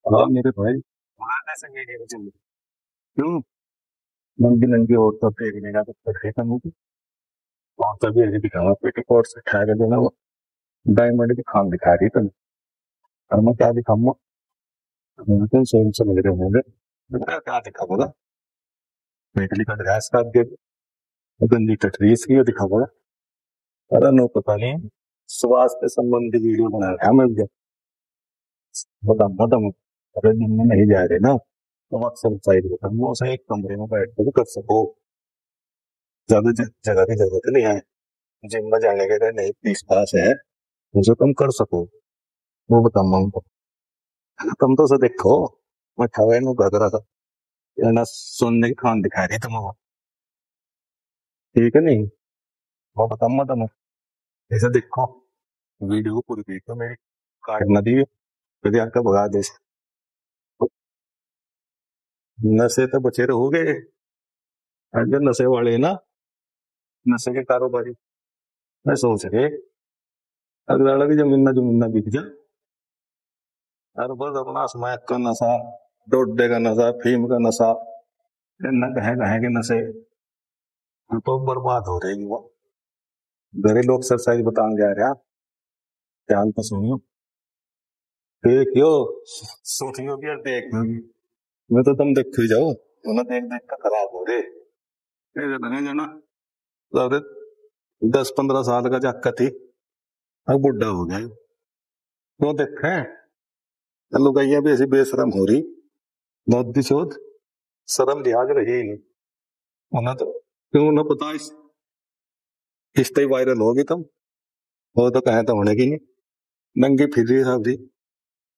हाँ मेरे भाई। ऐसे वीडियो चल क्यों? नंगी नंगी औरतों देखने का तो देखा मुझे। और तभी ऐसे दिखावा पेटीकोट से उठा के देना वो डायमंड की खान दिखा रही तुम। और मैं क्या दिखाऊंगा? तुम सेम से लग रहे होंगे। मैं क्या दिखाऊंगा? मेटली का ड्रेस का आगे गंदी टटरी इसकी दिखाऊंगा। अरे नो पता नहीं। स्वास्थ्य संबंधी वीडियो बना रहा मैं भी। बता बता। अरे दिन में नहीं जा रहे ना तो अक्सर साइड वो से एक कमरे में बैठ के भी कर सको। ज्यादा जगह की जरूरत नहीं है। जिम में जाने के लिए नहीं फीस पास है जो तुम कर सको वो बताऊंगा उनको। तुम तो उसे देखो। मैं ठवे नु गदरा था या ना सुनने की खान दिखा रही तुम। ठीक है नहीं? वो बताऊंगा तुम्हें। ऐसे देखो वीडियो को पूरी देखो मेरी। काट न दी कभी आपका भगा दे। नशे तो बचे रहोगे। जो नशे वाले हैं ना नशे के कारोबारी मैं सोच रहे अगला की जमीन ना बिक जा। और बस अपना स्मैक का नशा डोडे का नशा फीम का नशा न कहे के नशे तो बर्बाद हो रही वो। घरेलू एक्सरसाइज बताने जा रहा ध्यान तो सुनियो। देखियो सुनियो भी और देखियो भी। मैं तो तुम देखो ही जाओ उन्हें देख देख कर खराब हो रहे। ये बने जाना अरे 10-15 साल का जाका थी अब बुढ़ा हो गया। क्यों देखे लुगाइया भी ऐसी बेशरम हो रही। नौदी चौथ शर्म लिहाज रही ही नहीं। उन्हें तो क्यों ना पता इस तय वायरल होगी तुम। वो तो कहे तो होने की नहीं। नंगी फिर रही साहब जी।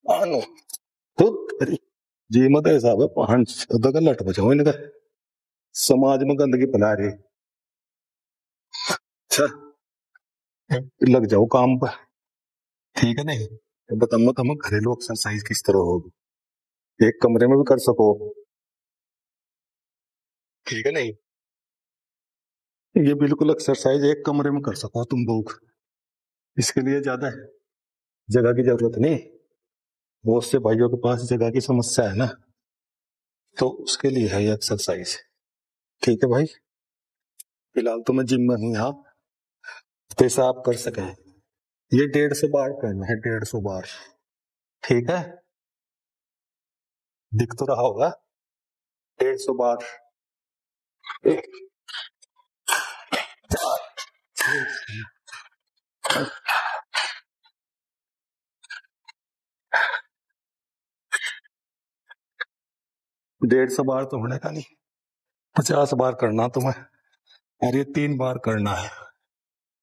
आनो खुद करी जी मत ऐसा है पहाड़ का लट बचाओ इनका। समाज में गंदगी फैला रही। अच्छा लग जाओ काम पर। ठीक है नहीं? बताऊंगा तुम घरेलू एक्सरसाइज किस तरह होगी। एक कमरे में भी कर सको। ठीक है नहीं? ये बिल्कुल एक्सरसाइज एक कमरे में कर सको तुम लोग। इसके लिए ज्यादा जगह की जरूरत नहीं। बहुत से भाइयों के पास जगह की समस्या है ना तो उसके लिए है ये एक्सरसाइज। ठीक है भाई। फिलहाल तो मैं जिम में हूँ यहाँ पैसा आप कर सके। ये 150 बार करना है 150 बार। ठीक है? दिख तो रहा होगा 150 बार। 150 बार तो होने का नहीं 50 बार करना तुम्हें। और ये 3 बार करना है।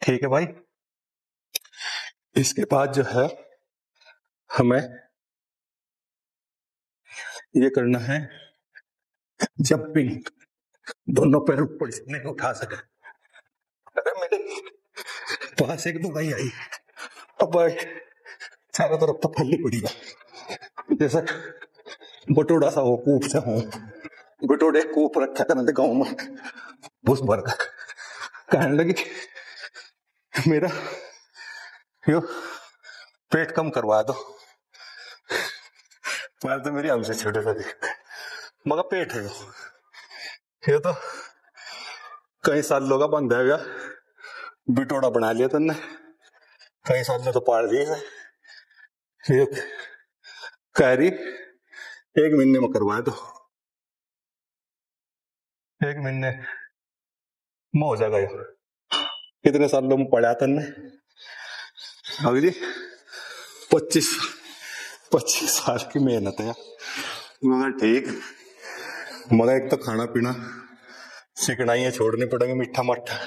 ठीक है भाई? इसके बाद जो है हमें ये करना है जंपिंग। दोनों पैर ऊपर से नहीं उठा सके। अरे मेरे पास एक दो भाई आई अब चारों तरफ तो फैली पड़ी है जैसे बटोड़ा सा हो कूप से हो। बटोड़े कूप रखा करते गाँव में भूस भर का कहने लगी मेरा यो पेट कम करवा दो। मैं तो मेरी हमसे छोटे सा मगर पेट है ये तो कई साल लोग बंद है गया बिटोड़ा बना लिया तुमने। कई साल में तो पाड़ दी है ये कह रही 1 महीने में करवा दो। 1 महीने में हो जाएगा ये। कितने सालों में पढ़ा तुमने? अभी 25 25 साल की मेहनत है मगर ठीक। मगर एक तो खाना पीना सीखना ही है छोड़नी पड़ेगी मीठा मट्ठा।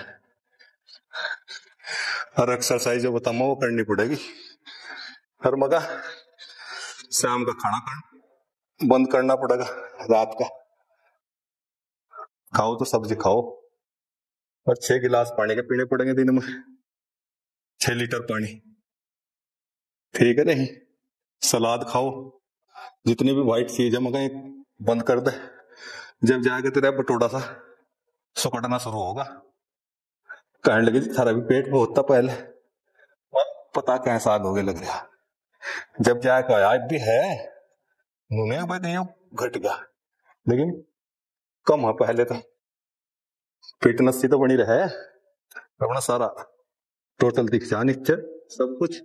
और एक्सरसाइज जो बताऊंगा वो करनी पड़ेगी। हर मगा शाम का खाना बंद करना पड़ेगा। रात का खाओ तो सब्जी खाओ और 6 गिलास पानी के पीने पड़ेंगे दिन में। 6 लीटर पानी। ठीक है नहीं? सलाद खाओ जितनी भी व्हाइट चीज है मगर बंद कर दे। जब जाएगा तेरा बटोड़ा सा सुकड़ना शुरू होगा। कहने लगे थारा भी पेट बहुत था पहले पता कैसा हो गए लग रहा। जब जाएगा आज भी है उन्हें भाई कहीं घट गया, लेकिन कम है पहले तो। फिटनेस सी तो बनी रहे अपना सारा टोटल दिख जा नीचे सब कुछ।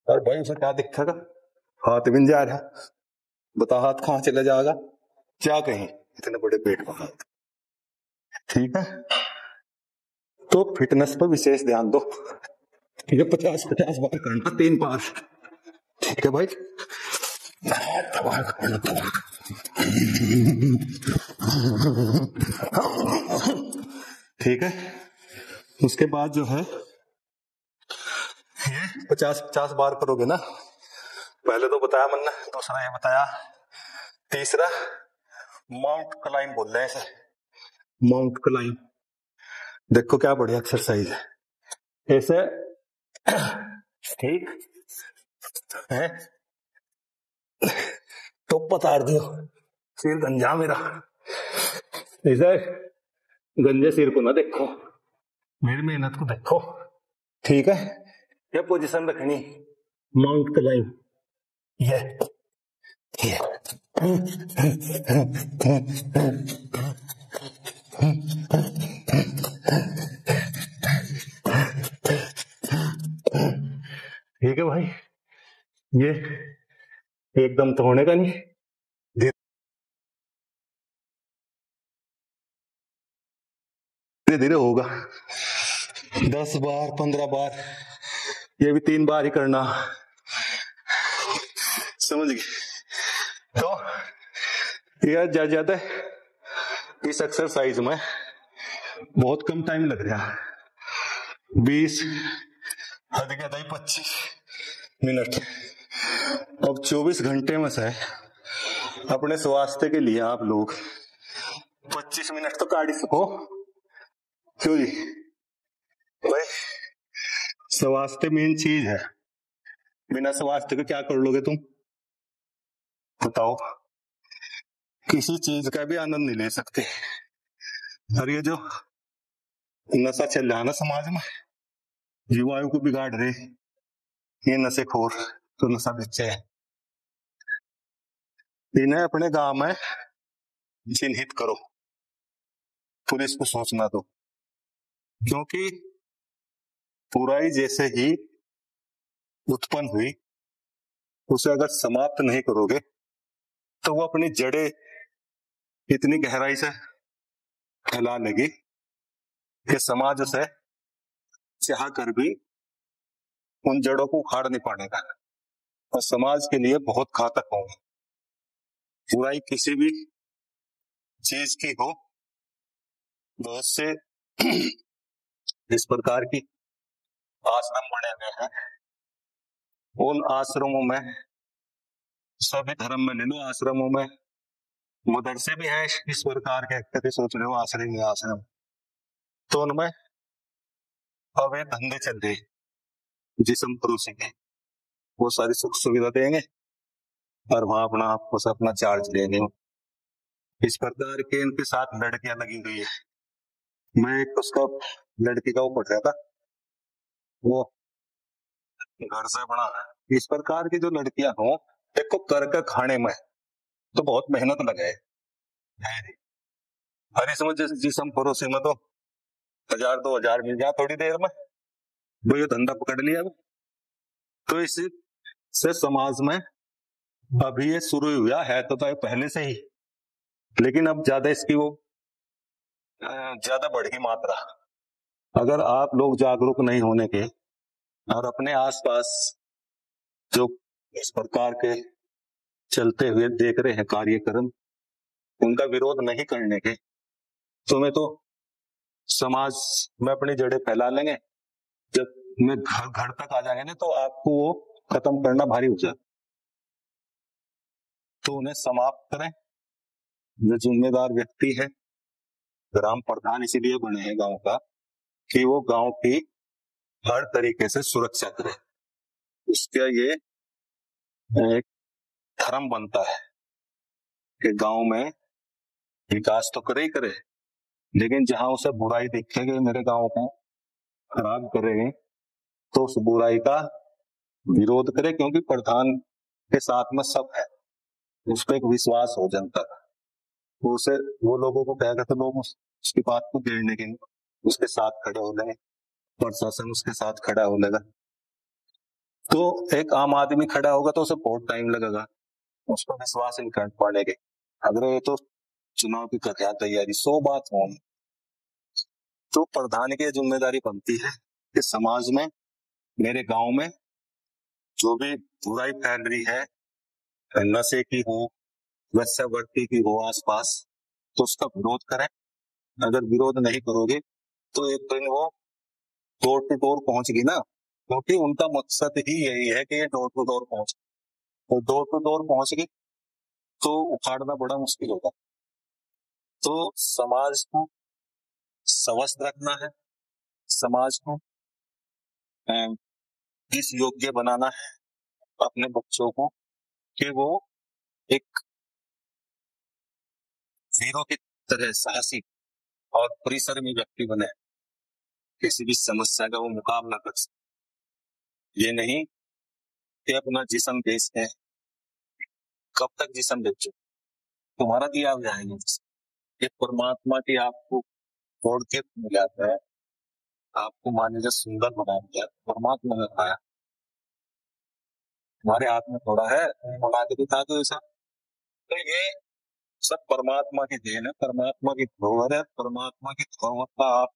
और भाई उसे क्या दिखेगा, हाथ भी नहीं जा रहा, बता हाथ कहाँ चला जाएगा, क्या कहें इतने बड़े पेट का हाथ। ठीक है, तो फिटनेस पर विशेष ध्यान दो। ये 50-50 बार करना, 3 बार। ठीक है भाई, ठीक है। उसके बाद जो है ये 50-50 बार करोगे ना, पहले तो बताया मैंने, दूसरा ये बताया, तीसरा माउंट क्लाइंब बोल रहे हैं इसे, माउंट क्लाइंब। देखो क्या बढ़िया एक्सरसाइज है ऐसे, ठीक है। तो बता दियो, सिर गंजा मेरा, ऐसे गंजे सिर को ना देखो, मेरी मेहनत को देखो। ठीक है, ये पोजीशन रखनी, माउंट क्लाइंब, ये ठीक है भाई। ये एकदम तो होने का नहीं, धीरे धीरे होगा। 10 बार 15 बार, ये भी 3 बार ही करना, समझ गए। तो यह ज्यादा इस एक्सरसाइज में बहुत कम टाइम लग रहा है, 20 अधिक 25 मिनट। अब 24 घंटे में से अपने स्वास्थ्य के लिए आप लोग 25 मिनट तो काट ही सको, क्यों जी भाई, स्वास्थ्य मेन चीज है। बिना स्वास्थ्य के क्या कर लोगे तुम बताओ, किसी चीज का भी आनंद नहीं ले सकते। और ये जो नशा चल रहा है ना समाज में, युवाओं को बिगाड़ रहे, ये नशेखोर तो नशा बेचे हैं, इन्हें अपने गांव में चिन्हित करो, पुलिस को सोचना दो। क्योंकि बुराई जैसे ही उत्पन्न हुई, उसे अगर समाप्त नहीं करोगे तो वो अपनी जड़ें इतनी गहराई से फैला लेगी कि समाज उसे चाह कर भी उन जड़ों को उखाड़ नहीं पाएगा, और समाज के लिए बहुत घातक होंगे। बुराई किसी भी चीज की हो, बहुत से इस प्रकार की आश्रम बने हुए हैं, उन आश्रमों में, सभी धर्म में ले लो, आश्रमों में मदरसे भी हैं इस प्रकार के, कभी सोच रहे हो आश्रम, तो उनमें अवैध धंधे चल रहे, जिस्म फरोशी के, वो सारी सुख सुविधा देंगे और वहां अपना आपको से अपना चार्ज लेंगे। इस प्रकार के इनके साथ लड़कियां लगी हुई है। मैं एक उसका लड़की का वो पढ़ रहा था, वो घर से बना, इस प्रकार की जो लड़कियां हो, देखो कर खाने में तो बहुत मेहनत लगे है, अरे इसमें जिस्म फरोशी में तो 1000-2000 मिल जाए थोड़ी देर में, वो ये धंधा पकड़ लिया। तो इसी से समाज में अभी ये शुरू हुआ है, तो पहले से ही, लेकिन अब ज्यादा इसकी वो ज्यादा बढ़ी मात्रा। अगर आप लोग जागरूक नहीं होने के और अपने आसपास जो इस प्रकार के चलते हुए देख रहे हैं कार्यक्रम, उनका विरोध नहीं करने के, तुम्हें तो समाज में अपनी जड़ें फैला लेंगे, जब में घर घर तक आ जाएंगे ना, तो आपको वो खत्म करना भारी हो जाए। तो उन्हें समाप्त करें। जो जिम्मेदार व्यक्ति है, ग्राम प्रधान इसीलिए बने हैं गांव का, कि वो गांव की हर तरीके से सुरक्षा करे। इसका ये एक धर्म बनता है कि गांव में विकास तो करे ही करे, लेकिन जहां उसे बुराई दिखेगी, मेरे गांव को खराब करेंगे, तो उस बुराई का विरोध करे, क्योंकि प्रधान के साथ में सब है। उस पर एक विश्वास हो जनता का, तो उसे वो लोगों को कहेगा तो लोग उसकी बात को गिरने के उसके साथ खड़े हो लेंगे, प्रशासन उसके साथ खड़ा हो लेगा। तो एक आम आदमी खड़ा होगा तो उसे बहुत टाइम लगेगा, उस पर विश्वास नहीं कर पाएंगे। अगर ये तो चुनाव की क्या तैयारी 100 बात हो, तो प्रधान की जिम्मेदारी बनती है कि समाज में, मेरे गांव में जो भी बुराई फैल रही है, नशे की हो, वेश्यावृत्ति की हो आसपास, तो उसका विरोध करें। अगर विरोध नहीं करोगे तो एक दिन वो डोर टू डोर पहुंचगी ना, क्योंकि उनका मकसद ही यही है कि ये डोर टू डोर पहुंचे। तो डोर टू डोर पहुंचगी तो उखाड़ना बड़ा मुश्किल होगा। तो समाज को स्वस्थ रखना है, समाज को इस योग्य बनाना है अपने बच्चों को कि वो एक हीरो की तरह साहसी और परिश्रमी व्यक्ति बने, किसी भी समस्या का वो मुकाबला कर सके। ये नहीं कि अपना जिस्म बेचते हैं, कब तक जिस्म बेचो, तुम्हारा दिया जाएगा। ये परमात्मा की आपको छोड़ के मिलाता है, आपको मान लीजिए सुंदर बना दिया, परमात्मा ने खाया, हमारे हाथ में थोड़ा है बना के दिखा दो ऐसा। तो ये सब परमात्मा की देन है, परमात्मा की धरोहर है। परमात्मा की धरोहर का आप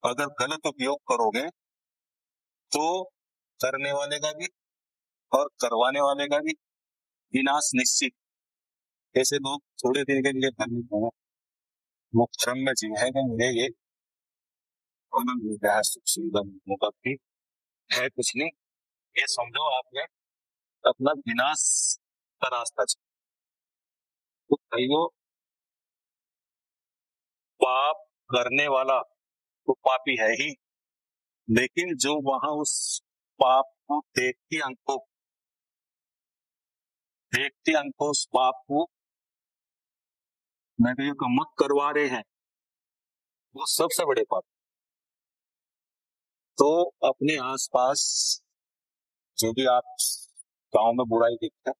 अगर गलत उपयोग करोगे तो करने वाले का भी और करवाने वाले का भी विनाश निश्चित। ऐसे लोग थोड़े दिन के लिए धर्म हो, धर्म में जीव है कि मुझे ये आनंद मिल रहा है, सुख सुविधा मौका भी है, कुछ नहीं, ये समझो आपने अपना विनाश का रास्ता चुना। तो कईयों पाप करने वाला तो पापी है ही, लेकिन जो वहां उस पाप को देखती अंको उस पाप को मैं तो मत करवा रहे हैं, वो सबसे बड़े पाप। तो अपने आसपास जो भी आप गांव में बुराई देखते हैं,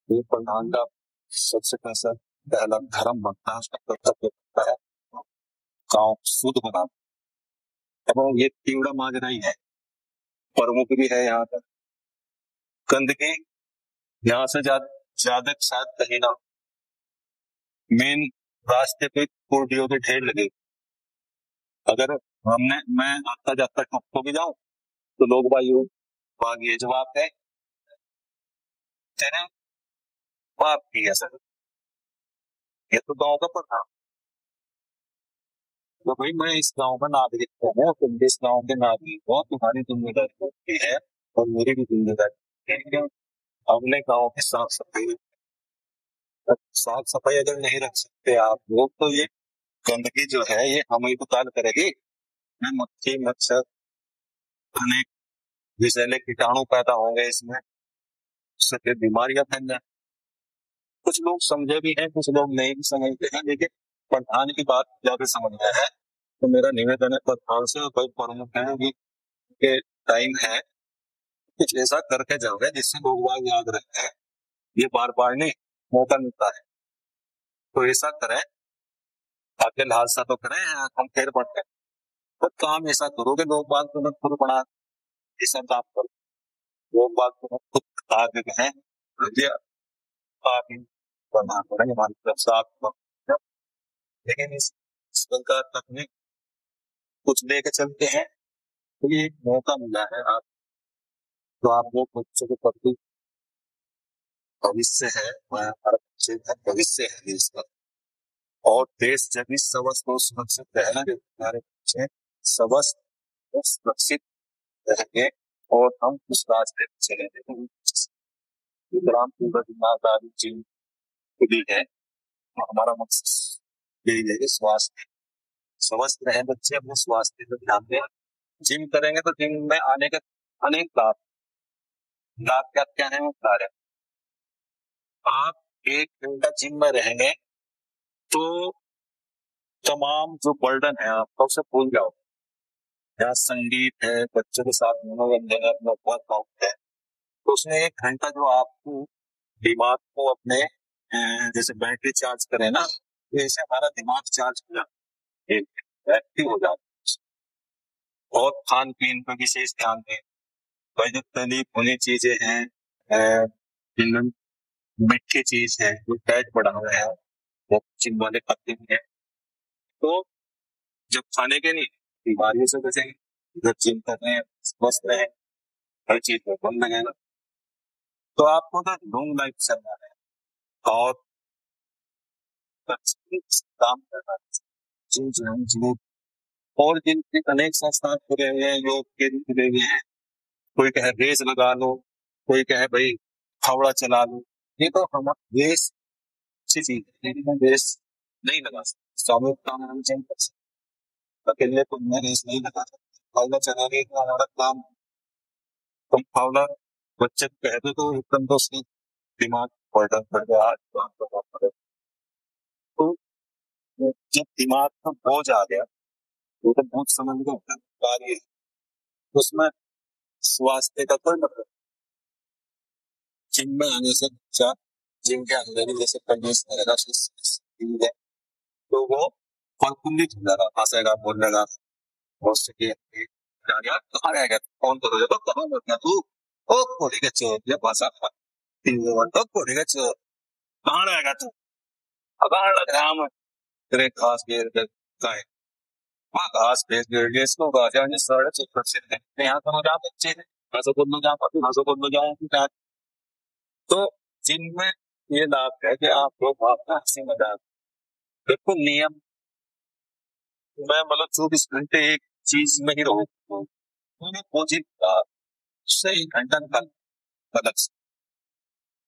ये प्रधान का सबसे पहला धर्म बनता है, उसका कर्तव्य बनता है गांव शुद्ध बनाना। अब ये तीवड़ा माजरा ही है, प्रमुख भी है यहाँ पर। गंदगी यहाँ से ज्यादा शायद कहीं ना, मेन रास्ते पे कूड़ियों के ढेर लगे। अगर मैं आता जाता टुक भी जाऊं तो लोग भाई ये जवाब है तेरे बाप की है सर, ये तो गांव का प्रधान। तो भाई मैं इस गांव का नागरिक हूँ, तुम इस गांव के नागरिक हो, तुम्हारी जिम्मेदारी होती है और मेरी भी जिम्मेदारी है। हमने गांव की साफ सफाई अगर नहीं रख सकते आप लोग, तो ये गंदगी जो है ये हम ही तो काल करेगी। मक्खी मच्छर अनेक विषैले कीटाणु पैदा होंगे इसमें, उससे फिर बीमारियां फैल जाए। कुछ लोग समझे भी हैं, कुछ लोग नहीं भी समझते हैं, लेकिन प्रधान की बात ज्यादा समझ में है। तो मेरा निवेदन है प्रधान से और कोई प्रमुख है कि टाइम है कुछ ऐसा करके जाओगे जिससे लोग बाग याद रखते हैं, ये बार बार नहीं मौका मिलता है। तो ऐसा करें, आगे हादसा तो करें, हम फिर बढ़ते हैं, तो काम ऐसा करोगे लोग बाग तुरंत खुद बना, ऐसा काम करो लोग बाग तुरंत खुद आगे हैं, आप ही बना करेंगे हमारी तरफ से आप। लेकिन इस सरकार तकनीक कुछ लेके चलते हैं, तो ये एक मौका मिला है आप, तो आप लोग बच्चों के प्रति भविष्य है, हमारे बच्चे का भविष्य है देश का, और देश जब इस स्वस्थ और सुरक्षित रहना, हमारे बच्चे स्वस्थ और सुरक्षित रहेंगे और हम उस रास्ते पर चलेंगे। ग्राम पूरा जी खुली है, तो हमारा मकसद यही है कि स्वास्थ्य स्वस्थ रहे बच्चे, अपने स्वास्थ्य पर ध्यान दें। जिम करेंगे तो जिम में आने के अनेक लाभ, लाभ क्या क्या है वो बता रहे। आप 1 घंटा जिम में रहेंगे तो तमाम जो बर्डन है आपका उसे भूल जाओ। यहाँ संगीत है, बच्चों के साथ मनोरंजन है, अपना वर्कआउट है, तो उसमें 1 घंटा जो आपको दिमाग को अपने जैसे बैटरी चार्ज करें ना, जैसे हमारा दिमाग चार्ज हो जाता है, एक्टिव हो जाता है। और खान पीन पर विशेष ध्यान दें। तो जो तली भुनी चीजें हैं, जिनमें मीठी चीज है, जो फैट बढ़ा हुआ है, वो जिम वाले खाते हैं। तो जब खाने के नहीं, बीमारियों से बचेंगे। जब जिम कर रहे हैं, स्वस्थ रहे, हर चीज में मन लगेगा। तो आपको तो लॉन्ग लाइफ चलना है और काम करना है। जिम ज्वाइन जिम और जिनके अनेक संस्थान खुले हुए हैं, योग के भी खुले हुए हैं। कोई कहे रेस लगा लो, कोई कहे भाई फावड़ा चला लो। ये तो हम रेस अच्छी चीज है, लेकिन हम रेस नहीं लगा सकते। सामूहिक काम हम जिम कर सकते, अकेले तो मैं रेस नहीं लगा सकता। फावड़ा चलाने का हमारा काम, तुम फावड़ा बच्चे को कह दो तो एकदम तो उसकी दिमाग पलटा पड़ गया, आज काम करना पड़े। तो जब दिमाग का बोझ आ गया, तो बहुत समझ में होता है कार्य, उसमें स्वास्थ्य का कोई मतलब। जिम में आने से बच्चा, जिम के अंदर ही जैसे कंडीशन रहेगा, है, तो वो प्रफुल्लित हो जाएगा, हंसेगा, बोलेगा, बहुत से यार कहाँ रह गया, फोन करो जब कहाँ हो गया तू, ओ कोड़ी के चोर, ये भाषा ओ कोड़ी के चोर, कहाँ रह गया तू, कहाँ लग रहा है, तेरे घास घेर के गाय, वहाँ घास भेज गए इसको गाजा ने साढ़े चक्कर से यहाँ तो जहाँ बच्चे हैं, हंसो बोलो जहाँ पर हंसो बोलो जाओ। तो जिनमें ये लाभ है कि आप लोग आपका हंसी मजाक, बिल्कुल नियम, मैं मतलब 24 घंटे एक चीज में ही रहूं, वो चीज उससे 1 घंटा निकाल अलग से।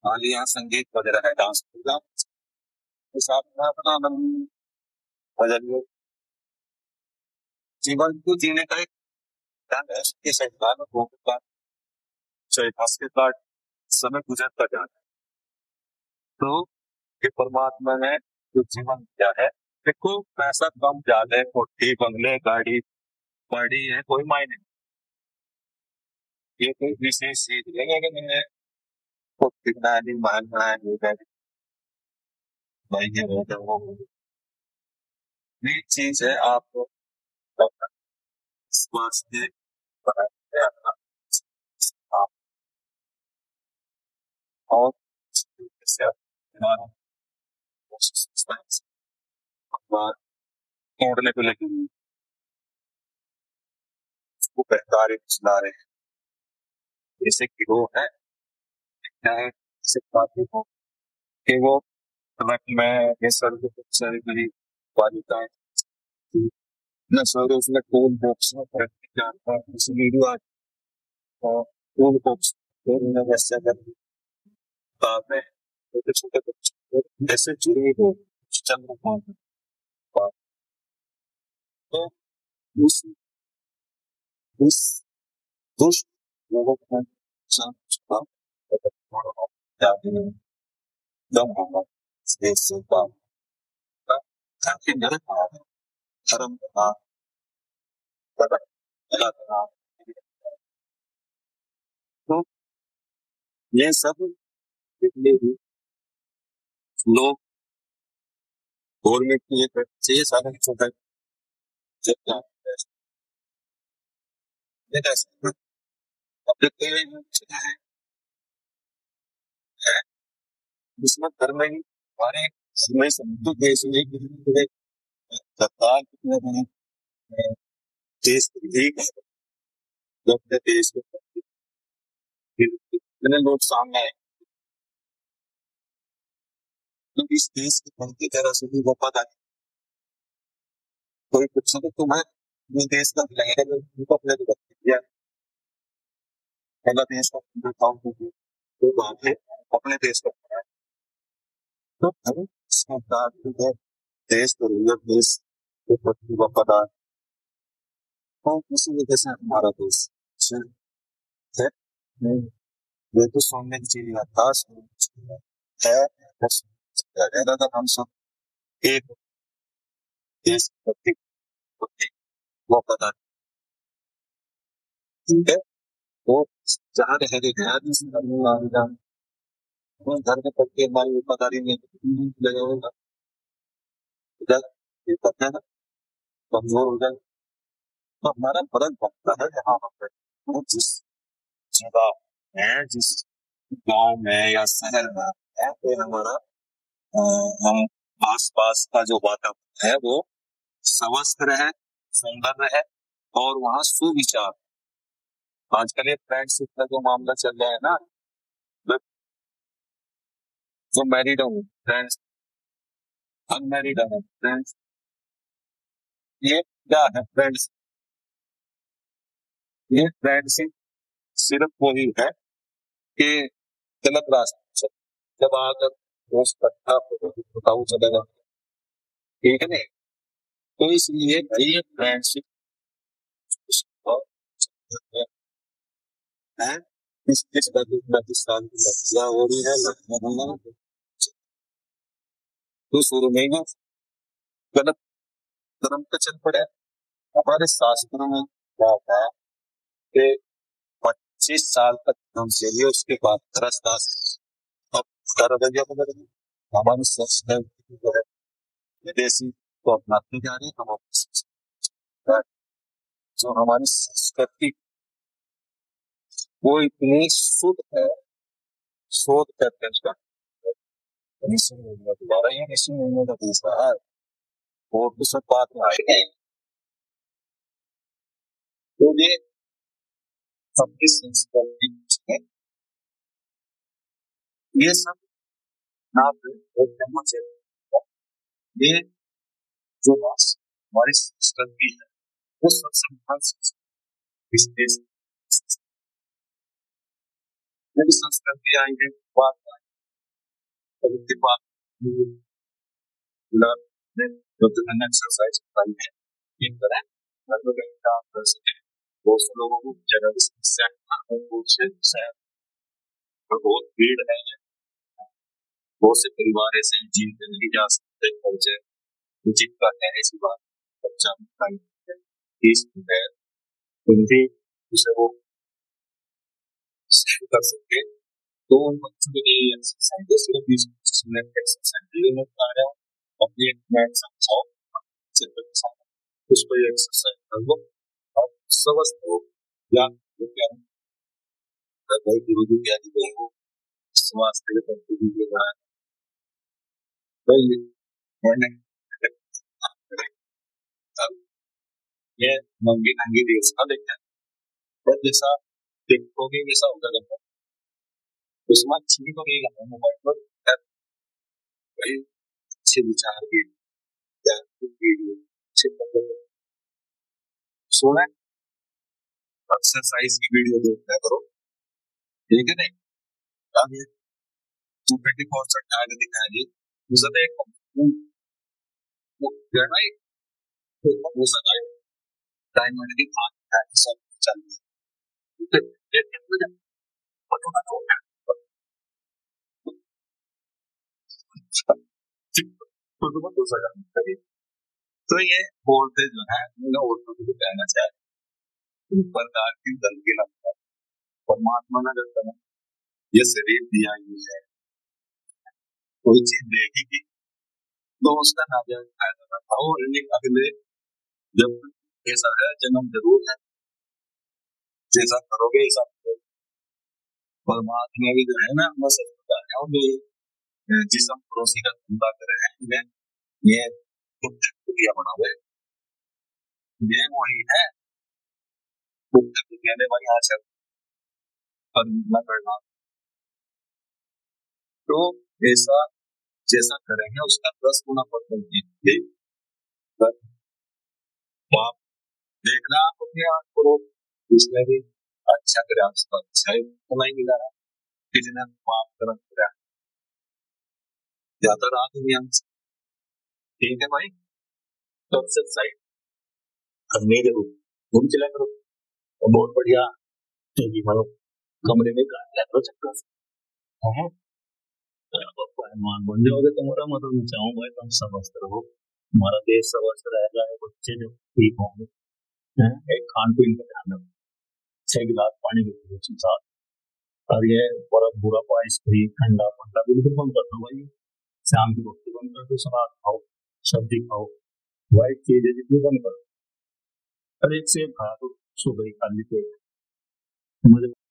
मान लीजिए यहाँ संगीत वगैरह है, डांस प्रोग्राम, उस आप में अपना आनंद बदलिए। जीवन को जीने का एक ढंग है, ये संसार में होने का चौपास के बाद समय गुजरता जाता है। तो ये परमात्मा ने जो जीवन दिया है, देखो पैसा कम ज्यादा, कोठी बंगले गाड़ी बड़ी है, कोई मायने नहीं। ये कोई विशेष चीज नहीं है कि मैंने कोठी बना ली, महल बना ली, भाई ये वो चीज है। आपको स्वास्थ्य बनाए रखना, आप और जैसे हमारा तोड़ने को लेकर उसको बेहतर चला रहे हैं, जैसे गिरोह है, क्या है, जैसे बातें हो कि वो में ये सर्व सारी मेरी बालिकाएं न सर उसने टूल बॉक्स में प्रैक्टिस जानता है, उस वीडियो आज टूल बॉक्स वैसे अगर में छोटे छोटे बच्चे जैसे चुरी हो चल रहा है, तो उस उस दुष्ट लोगों को छुपा जाती दम होगा स्पेस से काम ताकि मेरे धर्म का पता लगा। तो ये सब जितने भी लोग गवर्नमेंट की ये चाहिए सारे छोटा जब इसमें धर्म ही हमारे समय संतु देश में सरकार कितने बने देश एक है, जो अपने देश के कितने लोग सामने आए, तो इस देश की बनती तरह से भी वो पता नहीं। कोई पूछे तो तुम्हें अपने देश का लगेगा, तुमको अपने को दिया पहला देश का काम तो बात है अपने देश का। तो हम सरकार जो है देश जरूरत देश के प्रति वफादार, तो इसी वजह से हमारा देश है। ये तो सोने की चीज है, अगर हम सब एक देश के प्रति वफादार, ठीक है, तो जहाँ रहेंगे वो घर में करके हमारी वफादारी नहीं लगे होगा, जब ये करते हैं ना, कमजोर हो जाए तो हमारा फर्क पड़ता है जहाँ पर वो जिस जगह है, जिस गांव में या शहर में है, तो हमारा हम आसपास का जो वातावरण है वो स्वस्थ रहे, सुंदर रहे, और वहाँ सुविचार। आजकल ये फ्रेंडशिप का जो मामला चल रहा है ना, मतलब जो मैरिड हो फ्रेंड्स, अनमैरिड है फ्रेंड्स, ये क्या है फ्रेंड्स? ये फ्रेंडशिप सिर्फ वही है कि गलत रास्ते से जब अगर दोस्त अच्छा बताऊ चलेगा, ठीक है नहीं? तो इसलिए भाई ये फ्रेंडशिप है, इस 35 साल की लड़कियां हो रही है, लड़कियां हो रही है, तो शुरू में ही गलत धर्म पे चल पड़े। हमारे शास्त्रों में क्या होता है कि 25 साल तक हम चलिए, उसके बाद 10 साल अब का रवैया बदल गया। हमारी संस्कृति जो है विदेशी को अपनाते जा रहे हैं, हम अपनी संस्कृति, जो हमारी संस्कृति वो इतनी शुद्ध है, शोध करते हैं उसका ऋषि मुनियों द्वारा, ये ऋषि मुनियों का दूसरा है, और तो सब बात में आए। तो ये सबकी संस्कृति है, ये सब ना मुझे ये जो हमारी संस्कृति है वो सबसे महान संस्कृति इस देश में भी संस्कृति आई है। बात उसके बाद एक्सरसाइज करनी है, इन तरह लगभग काम कर सके। बहुत से लोगों को जगह की समस्या बहुत भीड़ है, बहुत से परिवार ऐसे जिनसे नहीं जा सकते, खर्चे जिनका है ऐसी बात बच्चा फीस है, उनकी उसे वो कर सकते, तो उन बच्चों के लिए एक्सरसाइज सिर्फ 20-25 मिनट एक्सरसाइज में बता रहा हूँ, अपनी एक मिनट समझाओ उस पर एक्सरसाइज कर लो और स्वस्थ हो, या भाई गुरु जी क्या दिखे हो स्वास्थ्य के प्रति भी भाई ये नंगी नंगी देश का देखते हैं, जैसा देखोगे वैसा होगा। जब उसमें अच्छी तो नहीं लगा मोबाइल पर भाई अच्छे विचार की वीडियो सुने, एक्सरसाइज की वीडियो देखा करो, ठीक है नहीं? अब ये 24 टाइम दिखाया जी मुझे तो एक कहना ही हो सका है टाइम मैंने भी हाथ है सब चल तो ये बोलते जो है औरतों को कहना चाहिए प्रकार की गंदगी लगता है, परमात्मा ने जब ये शरीर दिया ही है, कोई चीज देगी भी तो उसका नाजायज फायदा ना था, और अगले जब ऐसा है जन्म जरूर है, जैसा करोगे ऐसा करोगे। परमात्मा भी जो है ना, मैं सच बता रहा हूँ, जो जिसम पड़ोसी का धंधा कर रहे हैं ये कुटिया बना हुआ है, ये वही है कहने वाली आशा पर करना। तो ऐसा जैसा करेंगे उसका 10 गुना फल मिलेंगे। आप देखना, आप अपने आप को इसमें भी अच्छा करे, आपका अच्छा ही कमाई मिला है कि जिन्हें माफ कर ज्यादा रात दुनिया में, ठीक है भाई? तो साइड करने जरूर घूम चला करो, तो बहुत बढ़िया मानो कमरे में काट लिया करो चक्कर से, पहलवान बन जाओगे। तुम्हारा मतलब मैं चाहूंगा तुम स्वस्थ रहो, हमारा देश स्वस्थ रहेगा, बच्चे जो ठीक होंगे, एक खान पीन का ध्यान रखो, 6 गिलास पानी पीते साथ और ये बर्फ बुरा आइसक्रीम ठंडा फंडा बिल्कुल बंद कर दो भाई। शाम की रोटी बंद कर दो, सलाद खाओ, सब्जी खाओ, व्हाइट चीजें जितनी बंद करो। और एक सेब खा तो सुबह ही खाली पेट। मुझे